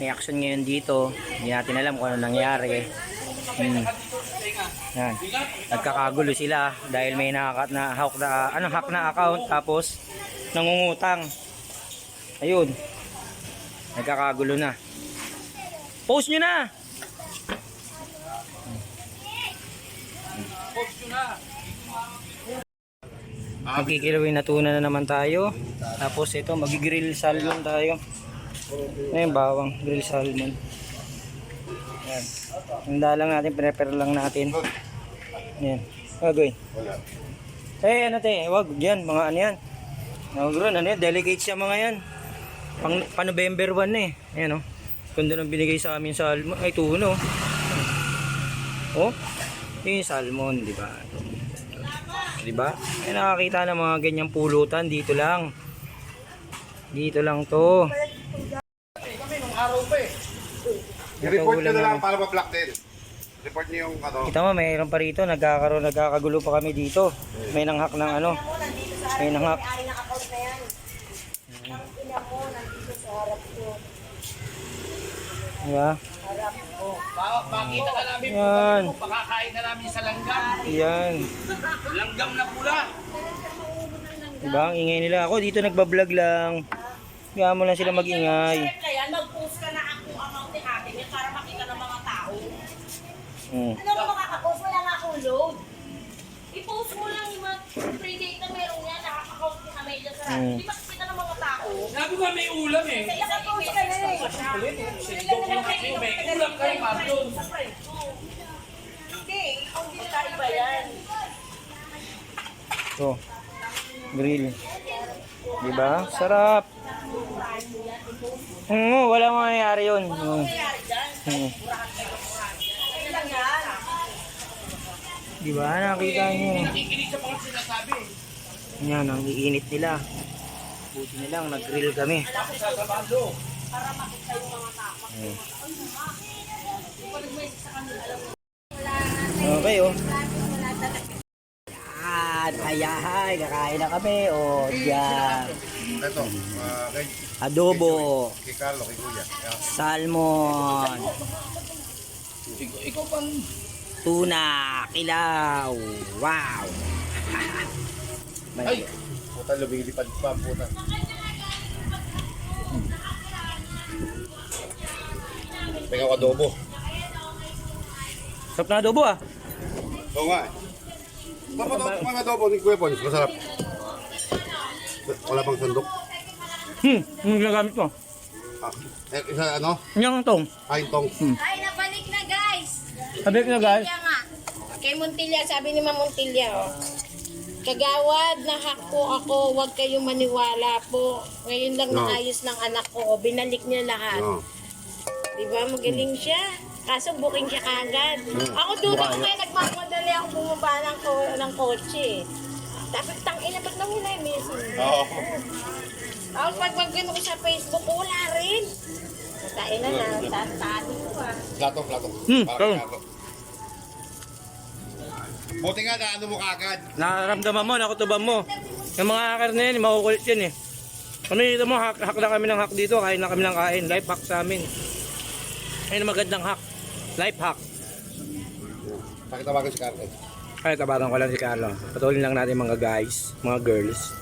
may action ngayon dito. Hindi natin alam kung ano nangyari. Yan. Nagkakagulo sila dahil may hack na account tapos nangungutang. Ayun. Nagkakagulo na. Post nyo na! Post nyo na! Magkikilawin na tuna na naman tayo. Tapos ito, magigrill salmon tayo. Ayun, bawang grill salmon. Yan. Handa lang natin, prepare lang natin. Yan. Gagawin. Ano te, wag yan, mga ano yan. Ano yan, delicate siya mga yan. Pa November 1 na eh. Ayan o. Ganda nang binigay sa amin salmon. Ay, tuna o. Oh, yung salmon, di ba? Di ba? Ay, nakakita ng mga ganyang pulutan dito lang. Dito lang to. Kami nung araw pa eh. I-report nyo na lang para ma-block din. Report nyo yung ano. Kita mo, mayroon pa rito. Nagkakagulo pa kami dito. May nanghak ng ano. May nanghak. Diba? Makita ka namin Yan. po, pakakain na namin sa langgam. Yan. Langgam na pula. Diba? Ang ingay nila. Ako dito nagbablog lang. Kaya mo lang sila mag-ingay. Kaya mag-post ka na ako amount ni ate niya para makita ng mga tao. Hmm. Ano mo makaka-post? Wala nga akong load. I-post mo lang yung mga free data meron niya, nakaka-account ni Amelia sa radio. Di makikita ng mga tao. Sabi ko may ulam eh. Kaya ka-post ka na eh. May ulam kayo, Marlon. Hindi, kung hindi na iba yan. Ito. Grill. Diba? Sarap. Wala mangyayari yun. Nangyayari dyan. Ano lang yan? Diba? Nakita nyo. Nakikinig sa mga sinasabi. Yan, ang iinit nila. Buti na lang, nag-grill kami. Sasabado. Para makita yung mga tao. Okay, oh. Yan, ayahay, kakain na kami. Oh, yan. Ito, kay Adobo, Carlo, kay Kuya. salmon, Ikaw pang... tuna, kilaw. Wow. Ay! Puta, lumilipad pa, puta. Tingnan ko adobo. Sarap na adobo ah. Oo nga eh. Mga adobo ni Kuya Pons, masarap. Wala bang sandok? Yung ginagamit mo. Isa ano? Yung tong. Kain tong. Ay, nabalik na guys. Sabi ko na guys. Kaya nga. Kay Montilla, sabi ni Ma'am Montilla, oh. Kagawad, nahack po ako, huwag kayong maniwala po. Ngayon lang No. naayos ng anak ko, binalik niya lahat. No. Diba, magaling siya. Kaso booking siya kagad. Ako duda ko kaya nagmamadali ako bumaba ng kotse. Tapos tangina, ba't nang hinay message? Oo. Tapos pag mag-gano ko sa Facebook, wala rin. Tain na na, tati ko ah. Plato. Plato. Buti nga na ano mo kagad. Nararamdaman mo, nakutuban mo. Yung mga hacker na yan, makukulit yan eh. Ano dito mo, hack na kami ng hack dito, kain na kami ng kain. Life hack sa amin. Ayun ang magandang hack. Life hack. Pakitawagan si Carlo. Ay, tabaran ko lang si Carlo. Patuloy lang natin mga guys, mga girls.